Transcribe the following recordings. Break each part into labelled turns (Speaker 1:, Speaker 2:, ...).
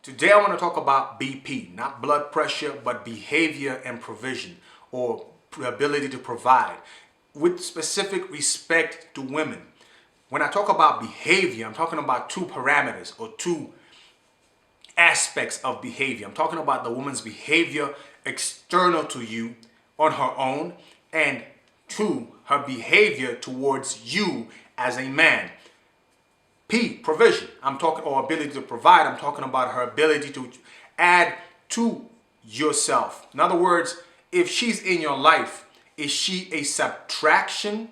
Speaker 1: Today I want to talk about BP, not blood pressure, but behavior and provision, or ability to provide, with specific respect to women. When I talk about behavior, I'm talking about two parameters or two aspects of behavior. I'm talking about the woman's behavior external to you on her own, and two, her behavior towards you as a man. P, provision. I'm talking, or ability to provide. I'm talking about her ability to add to yourself. In other words, if she's in your life, is she a subtraction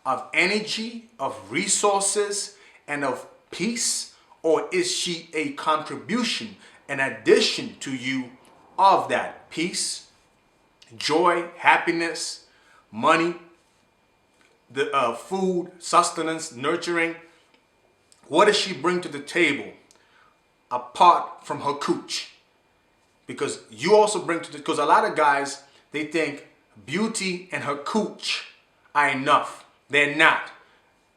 Speaker 1: of energy, of resources, and of peace? Or is she a contribution, an addition to you of that peace, joy, happiness, money, the food, sustenance, nurturing? What does she bring to the table apart from her cooch? Because you also bring to the, because a lot of guys, they think beauty and her cooch are enough. They're not.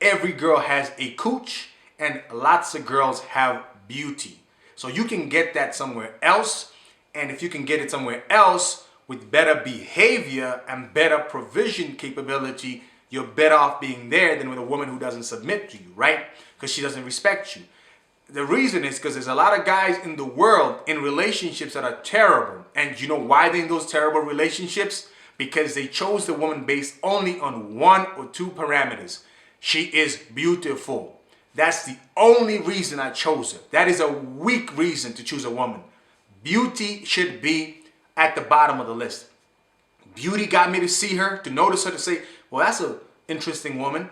Speaker 1: Every girl has a cooch and lots of girls have beauty. So you can get that somewhere else. And if you can get it somewhere else with better behavior and better provision capability, you're better off being there than with a woman who doesn't submit to you, right? Because she doesn't respect you. The reason is because there's a lot of guys in the world in relationships that are terrible. And you know why they're in those terrible relationships? Because they chose the woman based only on one or two parameters. She is beautiful. That's the only reason I chose her. That is a weak reason to choose a woman. Beauty should be at the bottom of the list. Beauty got me to see her, to notice her, to say, well, that's an interesting woman.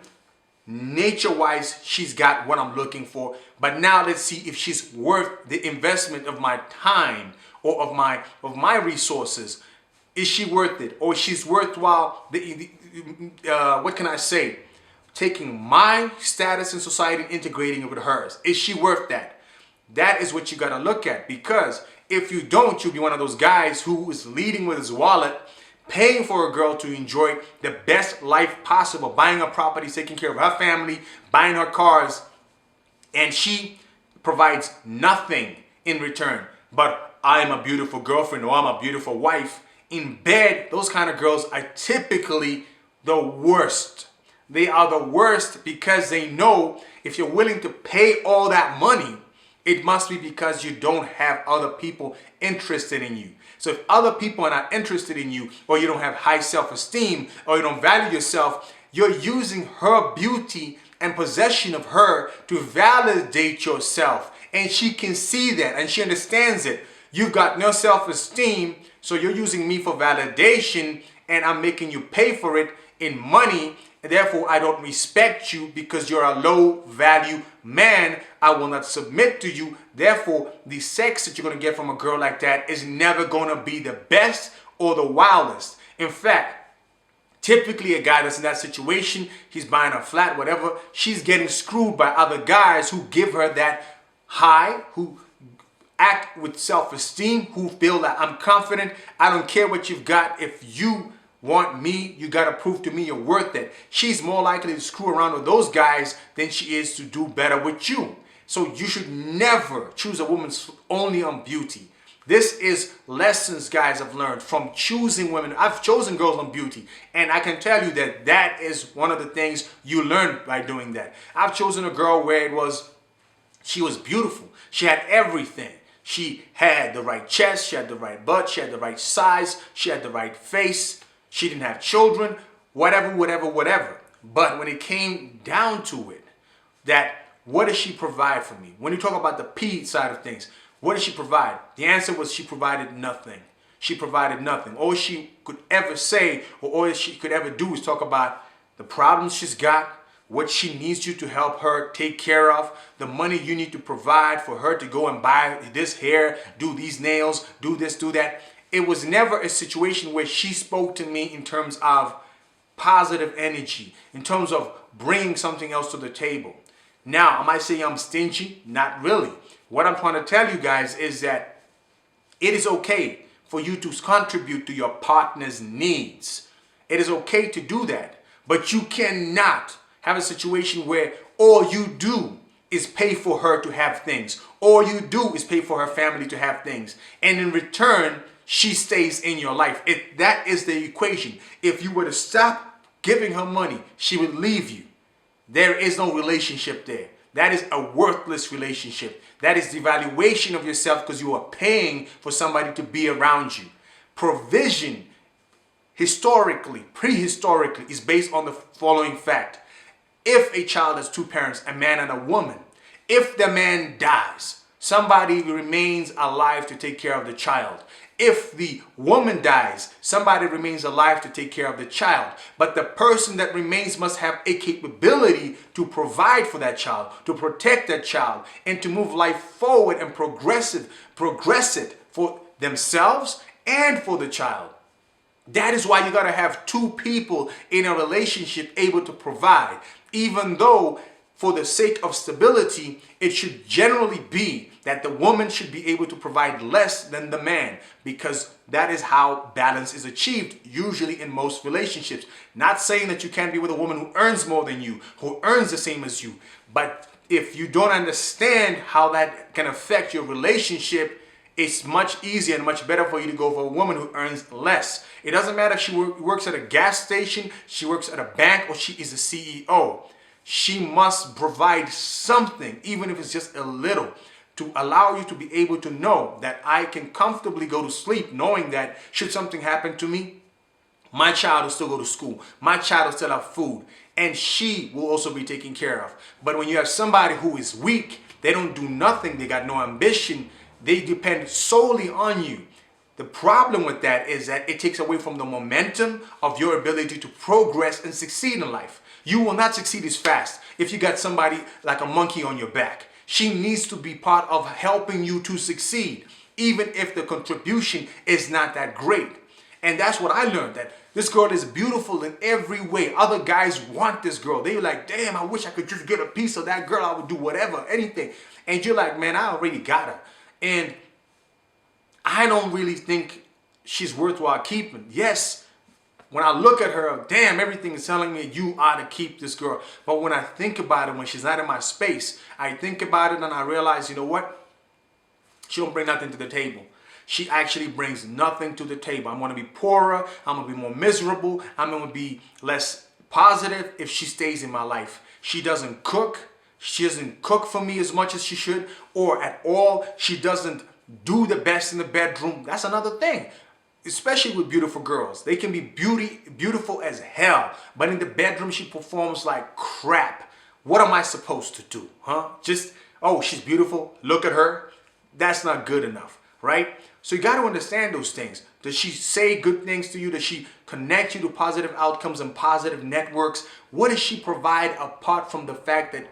Speaker 1: Nature-wise, she's got what I'm looking for. But now let's see if she's worth the investment of my time or of my resources. Is she worth it? Or she's worthwhile, what can I say? Taking my status in society and integrating it with hers. Is she worth that? That is what you got to look at. Because if you don't, you'll be one of those guys who is leading with his wallet, paying for a girl to enjoy the best life possible, buying her property, taking care of her family, buying her cars, and she provides nothing in return. But I am a beautiful girlfriend, or I'm a beautiful wife. In bed, those kind of girls are typically the worst. They are the worst because they know if you're willing to pay all that money, it must be because you don't have other people interested in you. So if other people are not interested in you, or you don't have high self-esteem, or you don't value yourself, you're using her beauty and possession of her to validate yourself. And she can see that and she understands it. You've got no self-esteem, so you're using me for validation, and I'm making you pay for it in money. And therefore, I don't respect you because you're a low value man. I will not submit to you. Therefore, the sex that you're going to get from a girl like that is never going to be the best or the wildest. In fact, typically a guy that's in that situation, he's buying a flat, whatever, she's getting screwed by other guys who give her that high, who act with self-esteem, who feel that I'm confident. I don't care what you've got. If you want me, you got to prove to me you're worth it. She's more likely to screw around with those guys than she is to do better with you. So you should never choose a woman only on beauty. This is lessons guys have learned from choosing women. I've chosen girls on beauty, and I can tell you that that is one of the things you learn by doing that. I've chosen a girl where she was beautiful. She had everything. She had the right chest, she had the right butt, she had the right size, she had the right face. She didn't have children, whatever. But when it came down to it, that what does she provide for me? When you talk about the P side of things, what does she provide? The answer was she provided nothing. She provided nothing. All she could ever say, or all she could ever do, is talk about the problems she's got, what she needs you to help her take care of, the money you need to provide for her to go and buy this hair, do these nails, do this, do that. It was never a situation where she spoke to me in terms of positive energy, in terms of bringing something else to the table. Now, am I saying I'm stingy? Not really. What I'm trying to tell you guys is that it is okay for you to contribute to your partner's needs. It is okay to do that. But you cannot have a situation where all you do is pay for her to have things. All you do is pay for her family to have things. And in return, she stays in your life. That is the equation. If you were to stop giving her money, she would leave you. There is no relationship there. That is a worthless relationship. That is devaluation of yourself because you are paying for somebody to be around you. Provision, historically, prehistorically, is based on the following fact. If a child has two parents, a man and a woman, if the man dies, somebody remains alive to take care of the child. If the woman dies, somebody remains alive to take care of the child. But the person that remains must have a capability to provide for that child, to protect that child, and to move life forward and progress it for themselves and for the child. That is why you got to have two people in a relationship able to provide. Even though for the sake of stability, it should generally be that the woman should be able to provide less than the man, because that is how balance is achieved usually in most relationships. Not saying that you can't be with a woman who earns more than you, who earns the same as you, but if you don't understand how that can affect your relationship, it's much easier and much better for you to go for a woman who earns less. It doesn't matter if she works at a gas station, she works at a bank, or she is a CEO. She must provide something, even if it's just a little, to allow you to be able to know that I can comfortably go to sleep knowing that should something happen to me, my child will still go to school, my child will still have food, and she will also be taken care of. But when you have somebody who is weak, they don't do nothing, they got no ambition, they depend solely on you. The problem with that is that it takes away from the momentum of your ability to progress and succeed in life. You will not succeed as fast if you got somebody like a monkey on your back. She needs to be part of helping you to succeed, even if the contribution is not that great. And that's what I learned, that this girl is beautiful in every way. Other guys want this girl. They're like, damn, I wish I could just get a piece of that girl. I would do whatever, anything. And you're like, man, I already got her. And I don't really think she's worthwhile keeping. Yes, when I look at her, damn, everything is telling me you ought to keep this girl. But when I think about it, when she's not in my space, I think about it and I realize, you know what? She don't bring nothing to the table. She actually brings nothing to the table. I'm going to be poorer. I'm going to be more miserable. I'm going to be less positive if she stays in my life. She doesn't cook. She doesn't cook for me as much as she should, or at all. She doesn't do the best in the bedroom. That's another thing. Especially with beautiful girls. They can be beautiful as hell, but in the bedroom she performs like crap. What am I supposed to do? Just, oh, she's beautiful, look at her. That's not good enough, right? So you got to understand those things. Does she say good things to you? Does she connect you to positive outcomes and positive networks? What does she provide apart from the fact that,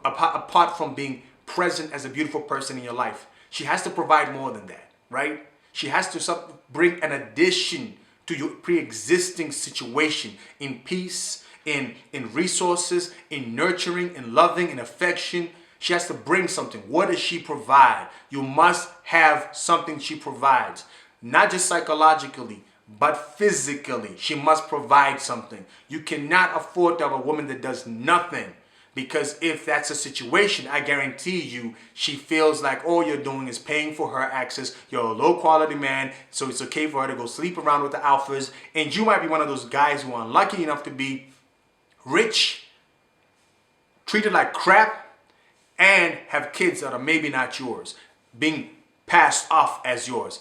Speaker 1: apart from being present as a beautiful person in your life? She has to provide more than that, right? She has to bring an addition to your pre-existing situation in peace, in resources, in nurturing, in loving, in affection. She has to bring something. What does she provide? You must have something she provides. Not just psychologically, but physically. She must provide something. You cannot afford to have a woman that does nothing. Because if that's a situation, I guarantee you, she feels like all you're doing is paying for her access. You're a low quality man, so it's okay for her to go sleep around with the alphas. And you might be one of those guys who are unlucky enough to be rich, treated like crap, and have kids that are maybe not yours, being passed off as yours.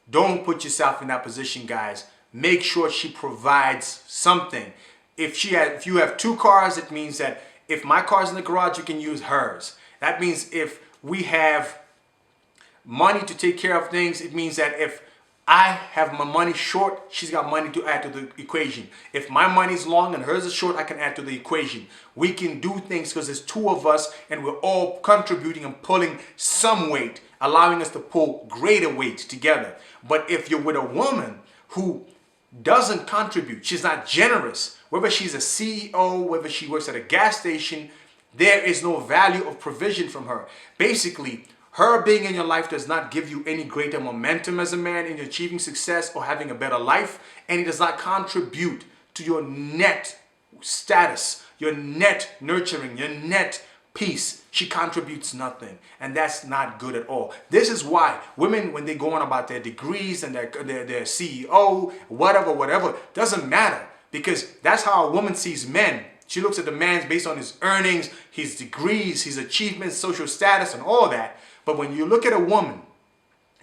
Speaker 1: Don't put yourself in that position, guys. Make sure she provides something. If you have two cars, it means that if my car's in the garage, you can use hers. That means if we have money to take care of things, it means that if I have my money short, she's got money to add to the equation. If my money's long and hers is short, I can add to the equation. We can do things because there's two of us and we're all contributing and pulling some weight, allowing us to pull greater weight together. But if you're with a woman who doesn't contribute, she's not generous, whether she's a CEO, whether she works at a gas station, there is no value of provision from her. Basically, her being in your life does not give you any greater momentum as a man in achieving success or having a better life, and it does not contribute to your net status, your net nurturing, your net peace. She contributes nothing, and that's not good at all. This is why women, when they go on about their degrees and their CEO, whatever, doesn't matter, because that's how a woman sees men. She looks at the man based on his earnings, his degrees, his achievements, social status, and all that. But when you look at a woman,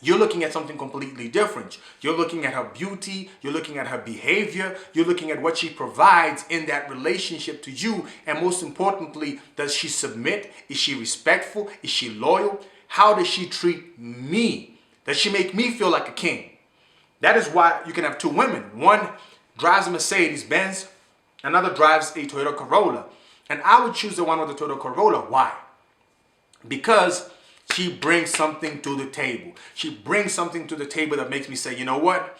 Speaker 1: you're looking at something completely different. You're looking at her beauty, you're looking at her behavior, you're looking at what she provides in that relationship to you, and most importantly, does she submit? Is she respectful? Is she loyal? How does she treat me? Does she make me feel like a king? That is why you can have two women. One drives a Mercedes-Benz, another drives a Toyota Corolla. And I would choose the one with the Toyota Corolla. Why? Because she brings something to the table. She brings something to the table that makes me say, you know what?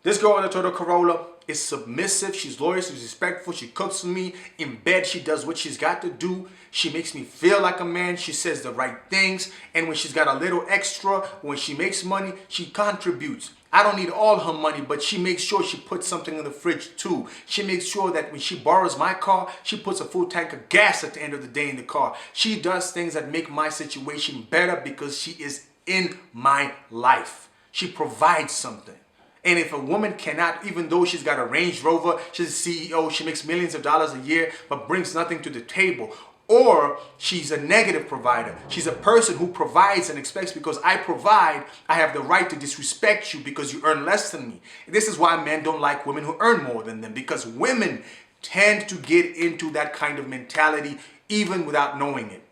Speaker 1: This girl with the Toyota Corolla is submissive. She's loyal. She's respectful. She cooks for me. In bed, she does what she's got to do. She makes me feel like a man. She says the right things. And when she's got a little extra, when she makes money, she contributes. I don't need all her money, but she makes sure she puts something in the fridge too. She makes sure that when she borrows my car, she puts a full tank of gas at the end of the day in the car. She does things that make my situation better because she is in my life. She provides something. And if a woman cannot, even though she's got a Range Rover, she's a CEO, she makes millions of dollars a year, but brings nothing to the table, or she's a negative provider. She's a person who provides and expects, because I provide, I have the right to disrespect you because you earn less than me. This is why men don't like women who earn more than them, because women tend to get into that kind of mentality even without knowing it.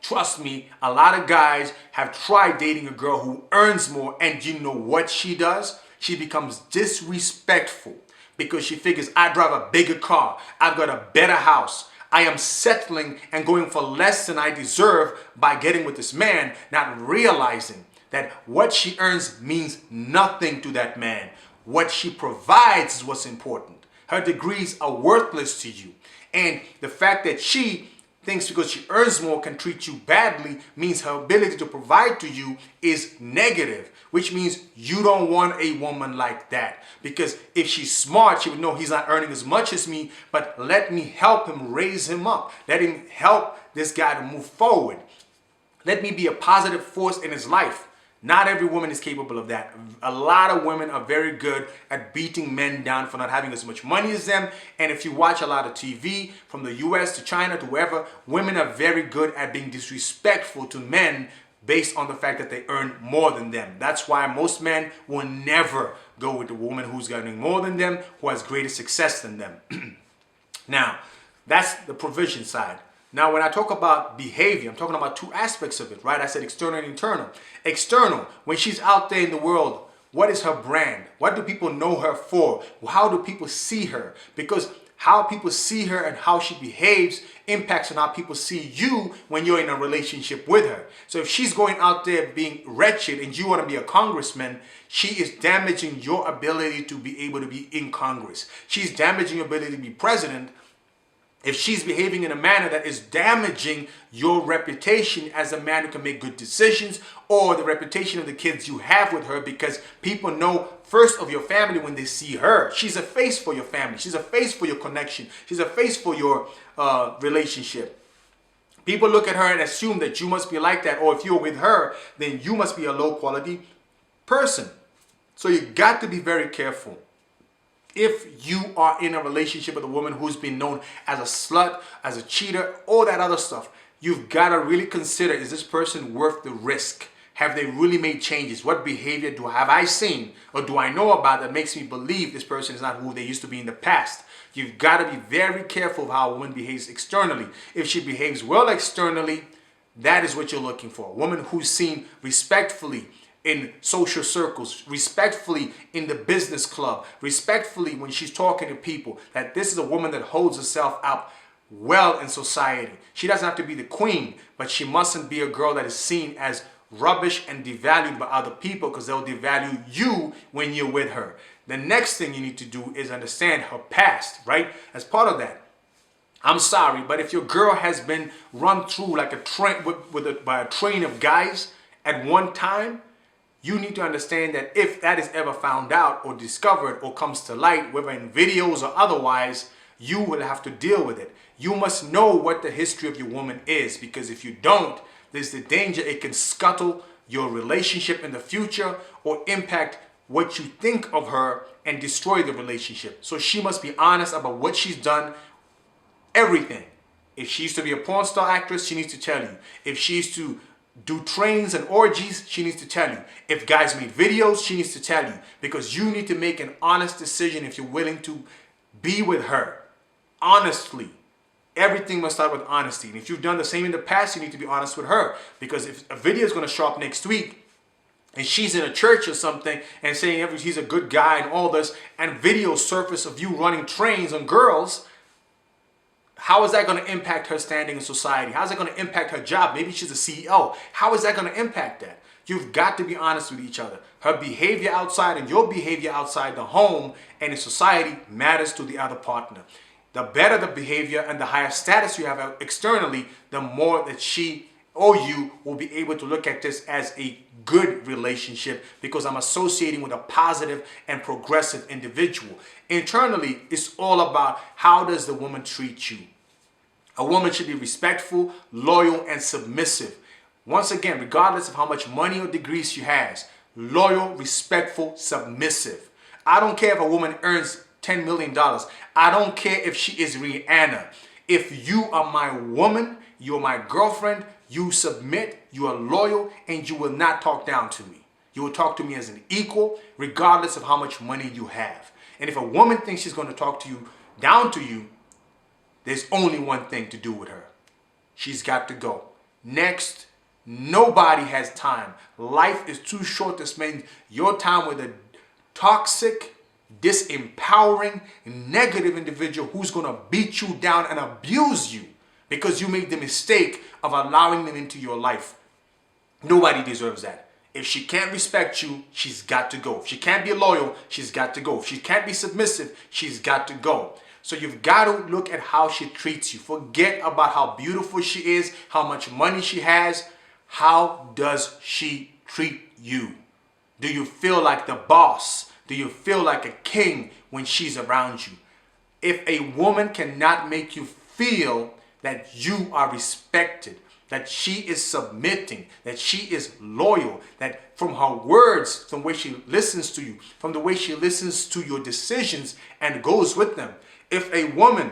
Speaker 1: Trust me, a lot of guys have tried dating a girl who earns more, and you know what she does? She becomes disrespectful because she figures, I drive a bigger car, I've got a better house, I am settling and going for less than I deserve by getting with this man, not realizing that what she earns means nothing to that man. What she provides is what's important. Her degrees are worthless to you. And the fact that she thinks because she earns more can treat you badly means her ability to provide to you is negative, which means you don't want a woman like that. Because if she's smart, she would know he's not earning as much as me, but let me help him raise him up. Let him help this guy to move forward. Let me be a positive force in his life. Not every woman is capable of that. A lot of women are very good at beating men down for not having as much money as them. And if you watch a lot of TV from the US to China to wherever, women are very good at being disrespectful to men based on the fact that they earn more than them. That's why most men will never go with a woman who's earning more than them, who has greater success than them. Now, that's the provision side. Now, when I talk about behavior, I'm talking about two aspects of it, right? I said external and internal. External, when she's out there in the world, what is her brand? What do people know her for? How do people see her? Because how people see her and how she behaves impacts on how people see you when you're in a relationship with her. So if she's going out there being wretched and you want to be a congressman, she is damaging your ability to be able to be in Congress. She's damaging your ability to be president if she's behaving in a manner that is damaging your reputation as a man who can make good decisions, or the reputation of the kids you have with her, because people know first of your family when they see her. She's a face for your family. She's a face for your connection. She's a face for your relationship. People look at her and assume that you must be like that, or if you're with her, then you must be a low quality person. So you got to be very careful. If you are in a relationship with a woman who's been known as a slut, as a cheater, all that other stuff, you've got to really consider, is this person worth the risk? Have they really made changes? What behavior have I seen or do I know about that makes me believe this person is not who they used to be in the past? You've got to be very careful of how a woman behaves externally. If she behaves well externally, that is what you're looking for. A woman who's seen respectfully in social circles, respectfully in the business club, respectfully when she's talking to people, that this is a woman that holds herself up well in society. She doesn't have to be the queen, but she mustn't be a girl that is seen as rubbish and devalued by other people, because they'll devalue you when you're with her. The next thing you need to do is understand her past, right? As part of that, I'm sorry, but if your girl has been run through like a train by a train of guys at one time, you need to understand that if that is ever found out or discovered or comes to light, whether in videos or otherwise, You will have to deal with it. You must know what the history of your woman is, because if you don't, there's the danger it can scuttle your relationship in the future or impact what you think of her and destroy the relationship. So she must be honest about what she's done, everything. If she used to be a porn star actress, she needs to tell you. If she used to do trains and orgies, she needs to tell you. If guys made videos, she needs to tell you. Because you need to make an honest decision if you're willing to be with her. Honestly. Everything must start with honesty. And if you've done the same in the past, you need to be honest with her. Because if a video is going to show up next week, and she's in a church or something and saying he's a good guy and all this, and video surface of you running trains on girls, how is that going to impact her standing in society? How is that going to impact her job? Maybe she's a CEO. How is that going to impact that? You've got to be honest with each other. Her behavior outside and your behavior outside the home and in society matters to the other partner. The better the behavior and the higher status you have externally, the more that she or you will be able to look at this as a good relationship, because I'm associating with a positive and progressive individual. Internally, it's all about how does the woman treat you. A woman should be respectful, loyal, and submissive. Once again, regardless of how much money or degrees she has, loyal, respectful, submissive. I don't care if a woman earns $10 million. I don't care if she is Rihanna. If you are my woman, you're my girlfriend, you submit, you are loyal, and you will not talk down to me. You will talk to me as an equal, regardless of how much money you have. And if a woman thinks she's going to talk to you down to you, there's only one thing to do with her. She's got to go. Next, nobody has time. Life is too short to spend your time with a toxic, disempowering, negative individual who's going to beat you down and abuse you because you made the mistake of allowing them into your life. Nobody deserves that. If she can't respect you, she's got to go. If she can't be loyal, she's got to go. If she can't be submissive, she's got to go. So you've got to look at how she treats you. Forget about how beautiful she is, how much money she has. How does she treat you? Do you feel like the boss? Do you feel like a king when she's around you? If a woman cannot make you feel that you are respected, that she is submitting, that she is loyal, that from her words, from the way she listens to you, from the way she listens to your decisions and goes with them. If a woman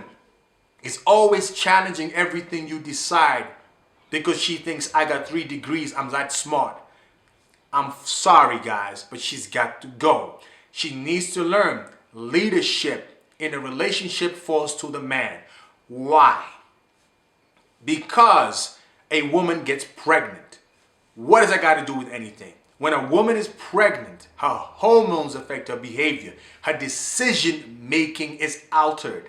Speaker 1: is always challenging everything you decide because she thinks I got 3 degrees, I'm that smart, I'm sorry guys, but she's got to go. She needs to learn leadership in a relationship falls to the man. Why? Because a woman gets pregnant. What does that got to do with anything? When a woman is pregnant, her hormones affect her behavior. Her decision making is altered.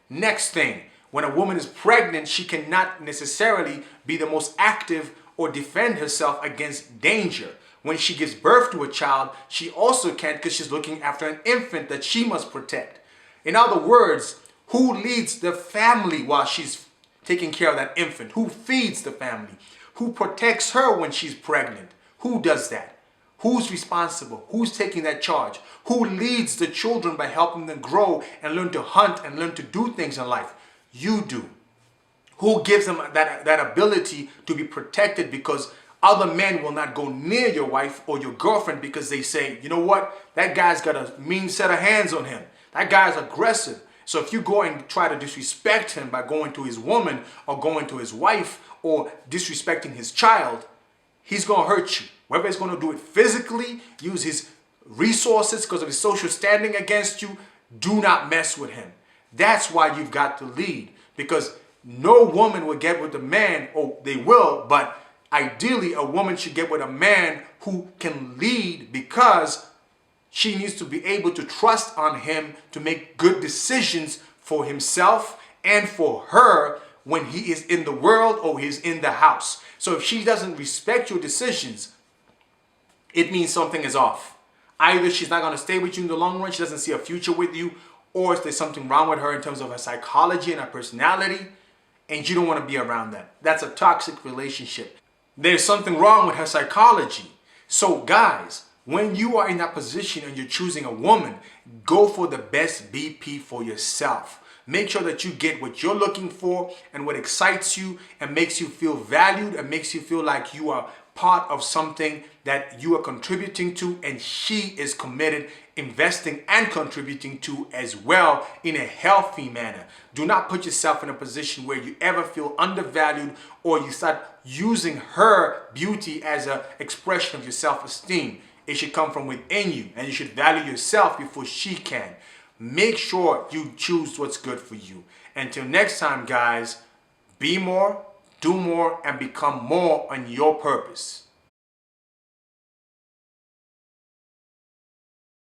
Speaker 1: Next thing, when a woman is pregnant, she cannot necessarily be the most active or defend herself against danger. When she gives birth to a child, she also can't because she's looking after an infant that she must protect. In other words, who leads the family while she's taking care of that infant? Who feeds the family? Who protects her when she's pregnant? Who does that? Who's responsible? Who's taking that charge? Who leads the children by helping them grow and learn to hunt and learn to do things in life? You do. Who gives them that ability to be protected, because other men will not go near your wife or your girlfriend because they say, you know what? That guy's got a mean set of hands on him. That guy's aggressive. So if you go and try to disrespect him by going to his woman or going to his wife or disrespecting his child, he's going to hurt you. Whether he's going to do it physically, use his resources because of his social standing against you, do not mess with him. That's why you've got to lead, because no woman will get with a man, or they will, but ideally a woman should get with a man who can lead, because she needs to be able to trust on him to make good decisions for himself and for her when he is in the world or he's in the house. So if she doesn't respect your decisions, it means something is off. Either she's not going to stay with you in the long run, she doesn't see a future with you, or there's something wrong with her in terms of her psychology and her personality, and you don't want to be around that. That's a toxic relationship. There's something wrong with her psychology. So guys, when you are in that position and you're choosing a woman, go for the best BP for yourself. Make sure that you get what you're looking for and what excites you and makes you feel valued and makes you feel like you are part of something that you are contributing to, and she is committed, investing and contributing to as well in a healthy manner. Do not put yourself in a position where you ever feel undervalued or you start using her beauty as an expression of your self-esteem. It should come from within you, and you should value yourself before she can. Make sure you choose what's good for you. Until next time, guys, be more, do more, and become more on your purpose.